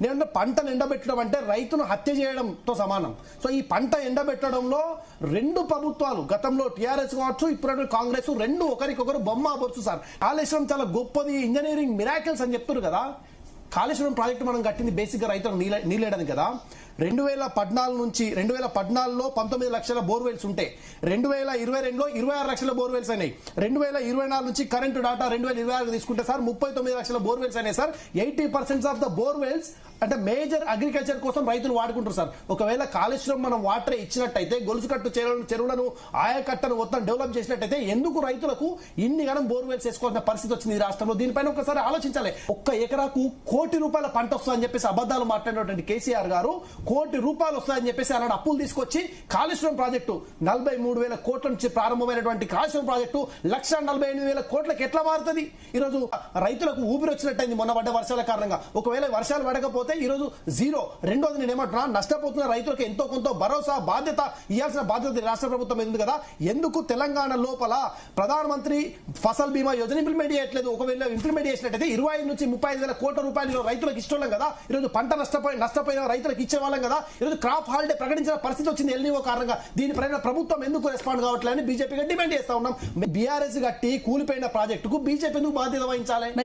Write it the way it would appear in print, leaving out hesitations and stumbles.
నేను పంటను ఎండబెట్టడం అంటే రైతును హత్య చేయడంతో సమానం. సో ఈ పంట ఎండబెట్టడంలో రెండు ప్రభుత్వాలు గతంలో టీఆర్ఎస్ కావచ్చు, ఇప్పుడు కాంగ్రెస్ రెండు ఒకరికొకరు బొమ్మ బొరుసు సార్. కాళేశ్వరం చాలా గొప్పది, ఇంజనీరింగ్ మిరాకిల్స్ అని చెప్తున్నారు కదా. కాళేశ్వరం ప్రాజెక్టు మనం కట్టింది బేసిక్గా రైతులకు నీళ్ళేయడానికి కదా. 2014 నుంచి 2014లో 19 లక్షల బోర్వెల్స్ ఉంటే 2022లో 26 లక్షల బోర్వెల్స్ అయినాయి. 2024 నుంచి కరెంటు డాటా 2026 తీసుకుంటే సార్ 39 లక్షల బోర్వెల్స్ అయినాయి సార్. 80% ఆఫ్ ద బోర్వెల్స్ అంటే మేజర్ అగ్రికల్చర్ కోసం రైతులు వాడుకుంటారు సార్. ఒకవేళ కాళేశ్వరం మనం వాటర్ ఇచ్చినట్టయితే, గొలుసుకట్టు చెరువులను ఆయకట్టను మొత్తం డెవలప్ చేసినట్టయితే ఎందుకు రైతులకు ఇన్ని గణం బోర్వెల్స్ వేసుకోవాల్సిన పరిస్థితి వచ్చింది ఈ రాష్ట్రంలో? దీనిపైన ఒకసారి ఆలోచించాలి. ఒక్క ఎకరాకు ₹1,00,00,000 పంట వస్తుందని చెప్పేసి అబద్దాలు మాట్లాడినటువంటి కేసీఆర్ గారు ₹1,00,00,000 వస్తాయని చెప్పేసి అన్నాడు. అప్పులు తీసుకొచ్చి కాళేశ్వరం ప్రాజెక్టు 43,000 కోట్ల నుంచి ప్రారంభమైనటువంటి కాళేశ్వరం ప్రాజెక్టు 1,48,000 కోట్లకు ఎట్లా మారుతుంది? ఈరోజు రైతులకు ఊపిరి వచ్చినట్టయింది మొన్న పడ్డ వర్షాల కారణంగా. ఒకవేళ వర్షాలు పడకపోతే ఈరోజు జీరో. రెండోది నేను ఏమంటున్నా, నష్టపోతున్న రైతులకు ఎంతో కొంత భరోసా బాధ్యత ఇవ్వాల్సిన బాధ్యత రాష్ట్ర ప్రభుత్వం ఉంది కదా. ఎందుకు తెలంగాణ లోపల ప్రధానమంత్రి ఫసల్ బీమా యోజన ఇంప్లిమెంట్ చేయట్లేదు? ఒకవేళ ఇంప్లిమెంట్ చేసినట్టయితే 25 నుంచి 35,000 కోట్ల రూపాయలు రైతులకు ఇష్టం కదా. ఈరోజు పంట నష్టపోయిన రైతులకు ఇచ్చేవాళ్ళం కదా. ఈరోజు క్రాప్ హాలిడే ప్రకటించిన పరిస్థితి వచ్చింది ఎల్నివో కారణంగా. దీనిపైన ప్రభుత్వం ఎందుకు రెస్పాండ్ కావట్లేదని బీజేపీగా డిమాండ్ చేస్తా ఉన్నాం. బీఆర్ఎస్ గట్టి కూలిపోయిన ప్రాజెక్టుకు బీజేపీ ఎందుకు బాధ్యత వహించాలి?